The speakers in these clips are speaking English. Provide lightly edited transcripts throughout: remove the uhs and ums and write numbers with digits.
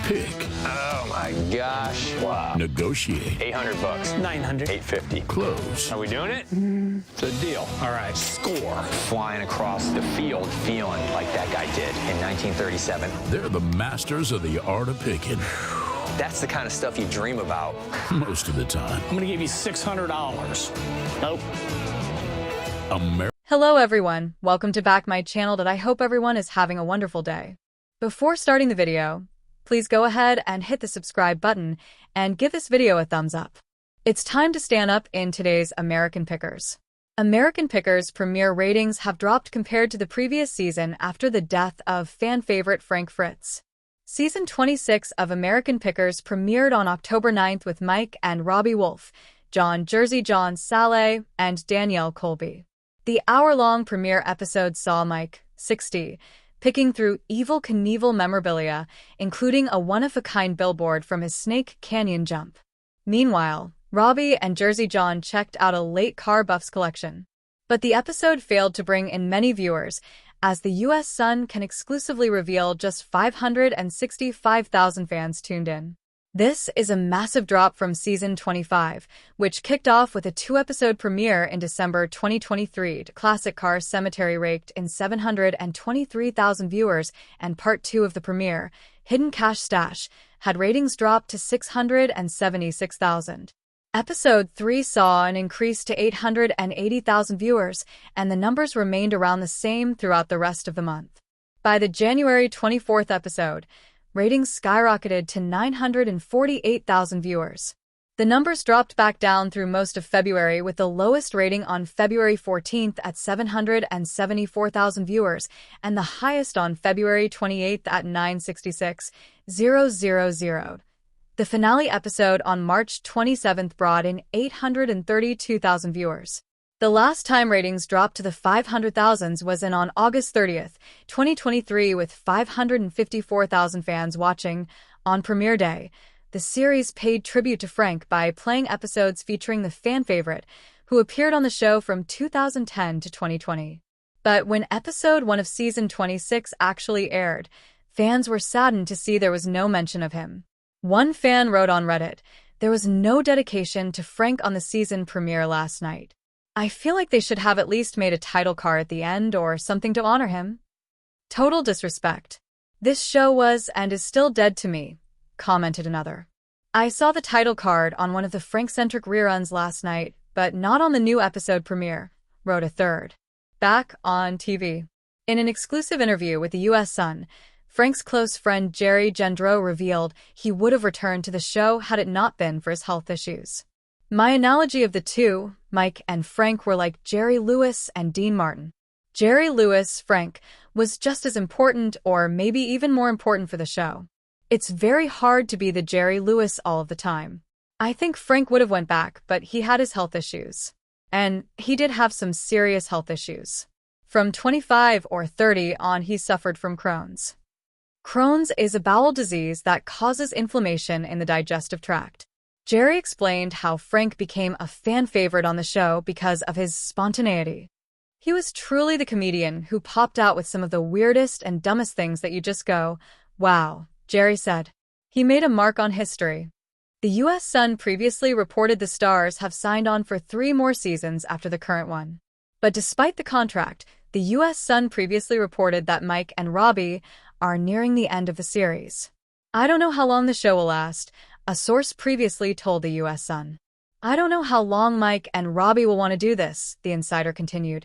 pick. Oh my gosh. Wow. Negotiate. 800 bucks. 900. 850. Close. Are we doing it? It's a deal. All right, score. Flying across the field feeling like that guy did in 1937. They're the masters of the art of picking. That's the kind of stuff you dream about. Most of the time. I'm gonna give you $600. Nope. Hello everyone, welcome to back my channel that I hope everyone is having a wonderful day. Before starting the video, please go ahead and hit the subscribe button and give this video a thumbs up. It's time to stand up in today's American Pickers. American Pickers premiere ratings have dropped compared to the previous season after the death of fan favorite Frank Fritz. Season 26 of American Pickers premiered on October 9th with Mike and Robbie Wolfe, John Jersey John Saleh, and Danielle Colby. The hour-long premiere episode saw Mike, 60, picking through Evel Knievel memorabilia, including a one-of-a-kind billboard from his Snake Canyon jump. Meanwhile, Robbie and Jersey John checked out a late car buffs collection. But the episode failed to bring in many viewers, as the US Sun can exclusively reveal just 565,000 fans tuned in. This is a massive drop from season 25, which kicked off with a 2-episode premiere in December 2023. Classic Car Cemetery raked in 723,000 viewers, and part 2 of the premiere, Hidden Cash Stash, had ratings drop to 676,000. Episode 3 saw an increase to 880,000 viewers, and the numbers remained around the same throughout the rest of the month. By the January 24th episode, ratings skyrocketed to 948,000 viewers. The numbers dropped back down through most of February, with the lowest rating on February 14th at 774,000 viewers and the highest on February 28th at 966,000. The finale episode on March 27th brought in 832,000 viewers. The last time ratings dropped to the 500,000s was on August 30th, 2023, with 554,000 fans watching. On premiere day, the series paid tribute to Frank by playing episodes featuring the fan favorite, who appeared on the show from 2010 to 2020. But when episode 1 of season 26 actually aired, fans were saddened to see there was no mention of him. One fan wrote on Reddit, "There was no dedication to Frank on the season premiere last night. I feel like they should have at least made a title card at the end or something to honor him. Total disrespect. This show was and is still dead to me," commented another. "I saw the title card on one of the Frank-centric reruns last night, but not on the new episode premiere," wrote a third. Back on TV. In an exclusive interview with the US Sun, Frank's close friend Jerry Gendreau revealed he would have returned to the show had it not been for his health issues. "My analogy of the two, Mike and Frank, were like Jerry Lewis and Dean Martin. Jerry Lewis, Frank, was just as important or maybe even more important for the show. It's very hard to be the Jerry Lewis all of the time. I think Frank would have went back, but he had his health issues. And he did have some serious health issues. From 25 or 30 on, he suffered from Crohn's. Crohn's is a bowel disease that causes inflammation in the digestive tract." Jerry explained how Frank became a fan favorite on the show because of his spontaneity. "He was truly the comedian who popped out with some of the weirdest and dumbest things that you just go, wow," Jerry said. He made a mark on history. The US Sun previously reported the stars have signed on for 3 more seasons after the current one. But despite the contract, the US Sun previously reported that Mike and Robbie are nearing the end of the series. "I don't know how long the show will last," a source previously told the US Sun. "I don't know how long Mike and Robbie will want to do this," the insider continued.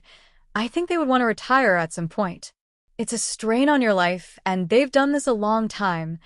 "I think they would want to retire at some point. It's a strain on your life, and they've done this a long time,"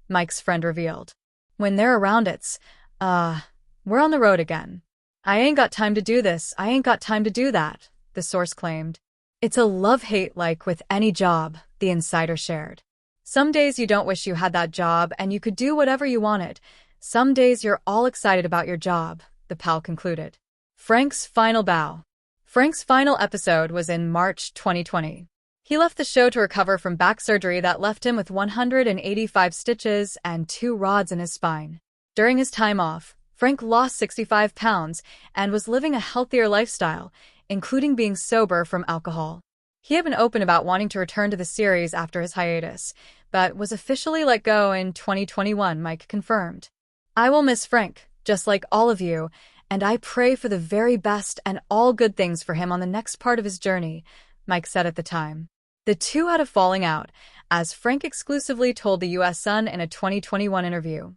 Mike's friend revealed. "When they're around, it's, we're on the road again. I ain't got time to do this, I ain't got time to do that," the source claimed. "It's a love-hate like with any job," the insider shared. "Some days you don't wish you had that job and you could do whatever you wanted. Some days you're all excited about your job," the pal concluded. Frank's final bow. Frank's final episode was in March 2020. He left the show to recover from back surgery that left him with 185 stitches and 2 rods in his spine. During his time off, Frank lost 65 pounds and was living a healthier lifestyle, including being sober from alcohol. He had been open about wanting to return to the series after his hiatus, but was officially let go in 2021, Mike confirmed. "I will miss Frank, just like all of you, and I pray for the very best and all good things for him on the next part of his journey," Mike said at the time. The two had a falling out, as Frank exclusively told the U.S. Sun in a 2021 interview.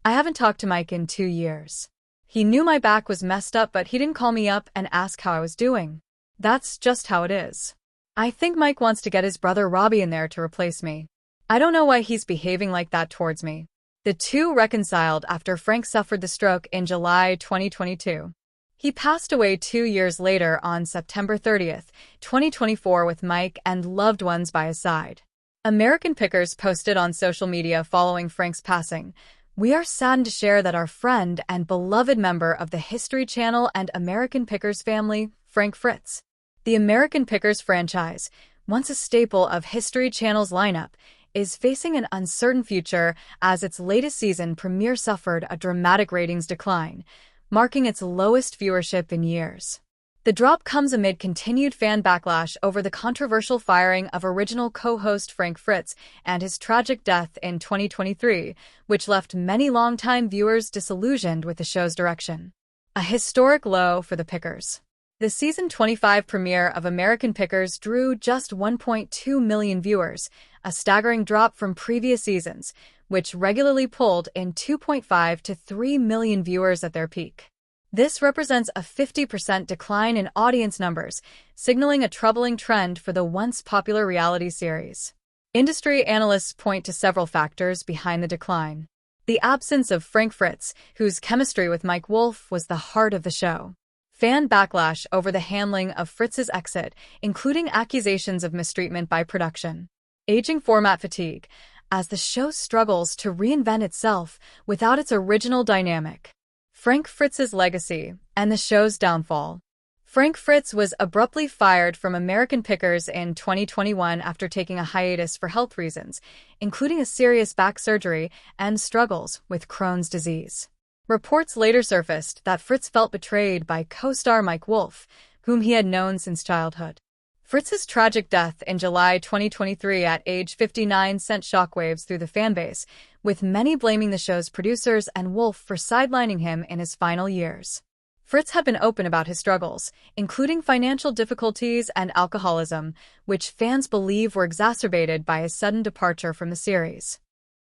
"I haven't talked to Mike in 2 years. He knew my back was messed up, but he didn't call me up and ask how I was doing. That's just how it is. I think Mike wants to get his brother Robbie in there to replace me. I don't know why he's behaving like that towards me." The two reconciled after Frank suffered the stroke in July 2022. He passed away 2 years later on September 30th, 2024, with Mike and loved ones by his side. American Pickers posted on social media following Frank's passing, "We are saddened to share that our friend and beloved member of the History Channel and American Pickers family, Frank Fritz." The American Pickers franchise, once a staple of History Channel's lineup, is facing an uncertain future as its latest season premiere suffered a dramatic ratings decline, marking its lowest viewership in years. The drop comes amid continued fan backlash over the controversial firing of original co-host Frank Fritz and his tragic death in 2023, which left many longtime viewers disillusioned with the show's direction. A historic low for the Pickers. The season 25 premiere of American Pickers drew just 1.2 million viewers, a staggering drop from previous seasons, which regularly pulled in 2.5 to 3 million viewers at their peak. This represents a 50% decline in audience numbers, signaling a troubling trend for the once popular reality series. Industry analysts point to several factors behind the decline. The absence of Frank Fritz, whose chemistry with Mike Wolfe was the heart of the show. Fan backlash over the handling of Fritz's exit, including accusations of mistreatment by production. Aging format fatigue, as the show struggles to reinvent itself without its original dynamic. Frank Fritz's legacy and the show's downfall. Frank Fritz was abruptly fired from American Pickers in 2021 after taking a hiatus for health reasons, including a serious back surgery and struggles with Crohn's disease. Reports later surfaced that Fritz felt betrayed by co-star Mike Wolfe, whom he had known since childhood. Fritz's tragic death in July 2023 at age 59 sent shockwaves through the fanbase, with many blaming the show's producers and Wolfe for sidelining him in his final years. Fritz had been open about his struggles, including financial difficulties and alcoholism, which fans believe were exacerbated by his sudden departure from the series.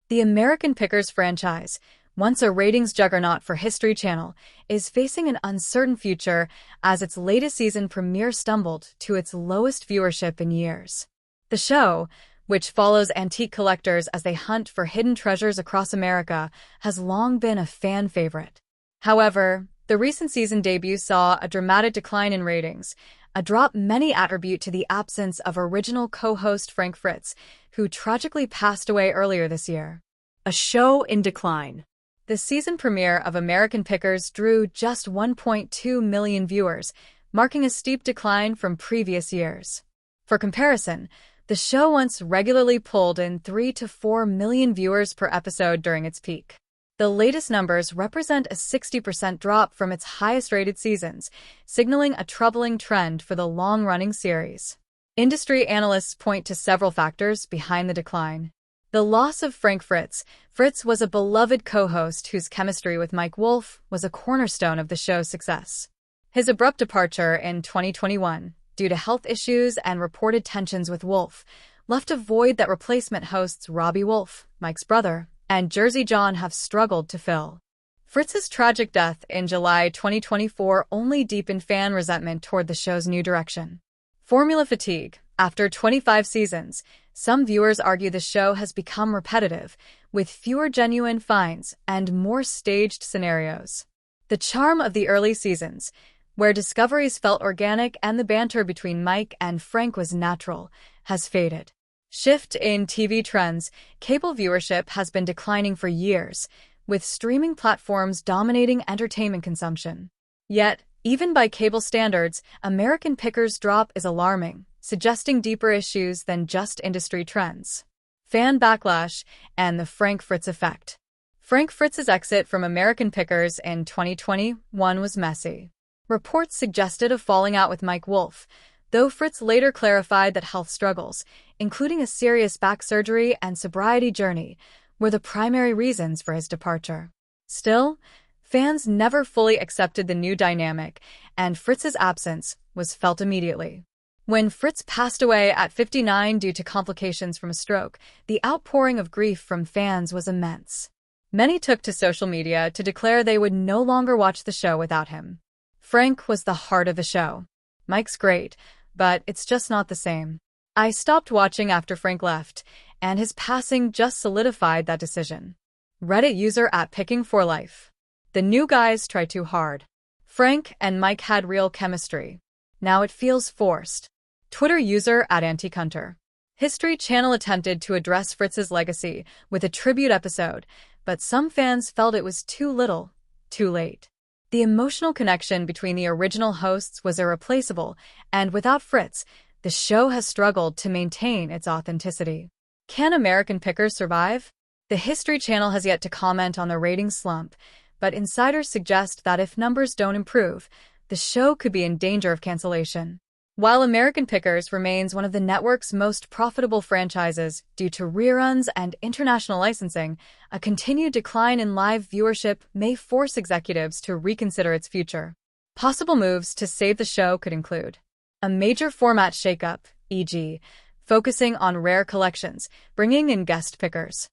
The American Pickers franchise, once a ratings juggernaut for History Channel, is facing an uncertain future as its latest season premiere stumbled to its lowest viewership in years. The show, which follows antique collectors as they hunt for hidden treasures across America, has long been a fan favorite. However, the recent season debut saw a dramatic decline in ratings, a drop many attribute to the absence of original co-host Frank Fritz, who tragically passed away earlier this year. A show in decline. The season premiere of American Pickers drew just 1.2 million viewers, marking a steep decline from previous years. For comparison, the show once regularly pulled in 3 to 4 million viewers per episode during its peak. The latest numbers represent a 60% drop from its highest-rated seasons, signaling a troubling trend for the long-running series. Industry analysts point to several factors behind the decline. The loss of Frank Fritz. Fritz was a beloved co-host whose chemistry with Mike Wolfe was a cornerstone of the show's success. His abrupt departure in 2021, due to health issues and reported tensions with Wolfe, left a void that replacement hosts Robbie Wolfe, Mike's brother, and Jersey John have struggled to fill. Fritz's tragic death in July 2024 only deepened fan resentment toward the show's new direction. Formula fatigue. After 25 seasons, some viewers argue the show has become repetitive, with fewer genuine finds and more staged scenarios. The charm of the early seasons, where discoveries felt organic and the banter between Mike and Frank was natural, has faded. Shift in TV trends. Cable viewership has been declining for years, with streaming platforms dominating entertainment consumption. Yet, even by cable standards, American Pickers' drop is alarming, suggesting deeper issues than just industry trends. Fan backlash and the Frank Fritz effect. Frank Fritz's exit from American Pickers in 2021 was messy. Reports suggested a falling out with Mike Wolfe, though Fritz later clarified that health struggles, including a serious back surgery and sobriety journey, were the primary reasons for his departure. Still, fans never fully accepted the new dynamic, and Fritz's absence was felt immediately. When Fritz passed away at 59 due to complications from a stroke, the outpouring of grief from fans was immense. Many took to social media to declare they would no longer watch the show without him. Frank was the heart of the show. Mike's great, but it's just not the same. I stopped watching after Frank left, and his passing just solidified that decision. Reddit user @PickingForLife. The new guys try too hard. Frank and Mike had real chemistry. Now it feels forced. Twitter user @AntiqueHunter. History Channel attempted to address Fritz's legacy with a tribute episode, but some fans felt it was too little, too late. The emotional connection between the original hosts was irreplaceable, and without Fritz, the show has struggled to maintain its authenticity. Can American Pickers survive? The History Channel has yet to comment on the ratings slump, but insiders suggest that if numbers don't improve, the show could be in danger of cancellation. While American Pickers remains one of the network's most profitable franchises due to reruns and international licensing, a continued decline in live viewership may force executives to reconsider its future. Possible moves to save the show could include a major format shakeup, e.g., focusing on rare collections, bringing in guest pickers,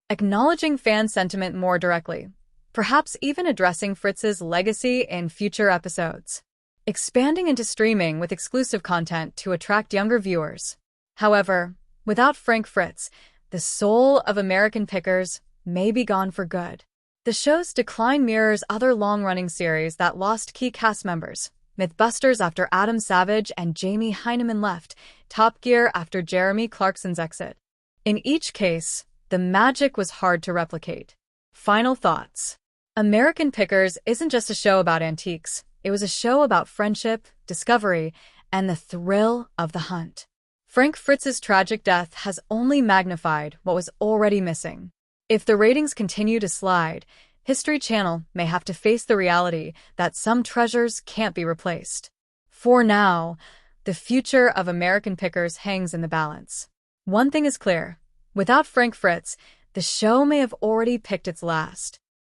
acknowledging fan sentiment more directly, perhaps even addressing Fritz's legacy in future episodes, expanding into streaming with exclusive content to attract younger viewers. However, without Frank Fritz, the soul of American Pickers may be gone for good. The show's decline mirrors other long-running series that lost key cast members: Mythbusters after Adam Savage and Jamie Hyneman left, Top Gear after Jeremy Clarkson's exit. In each case, the magic was hard to replicate. Final thoughts. American Pickers isn't just a show about antiques. It was a show about friendship, discovery, and the thrill of the hunt. Frank Fritz's tragic death has only magnified what was already missing. If the ratings continue to slide, History Channel may have to face the reality that some treasures can't be replaced. For now, the future of American Pickers hangs in the balance. One thing is clear: without Frank Fritz, the show may have already picked its last.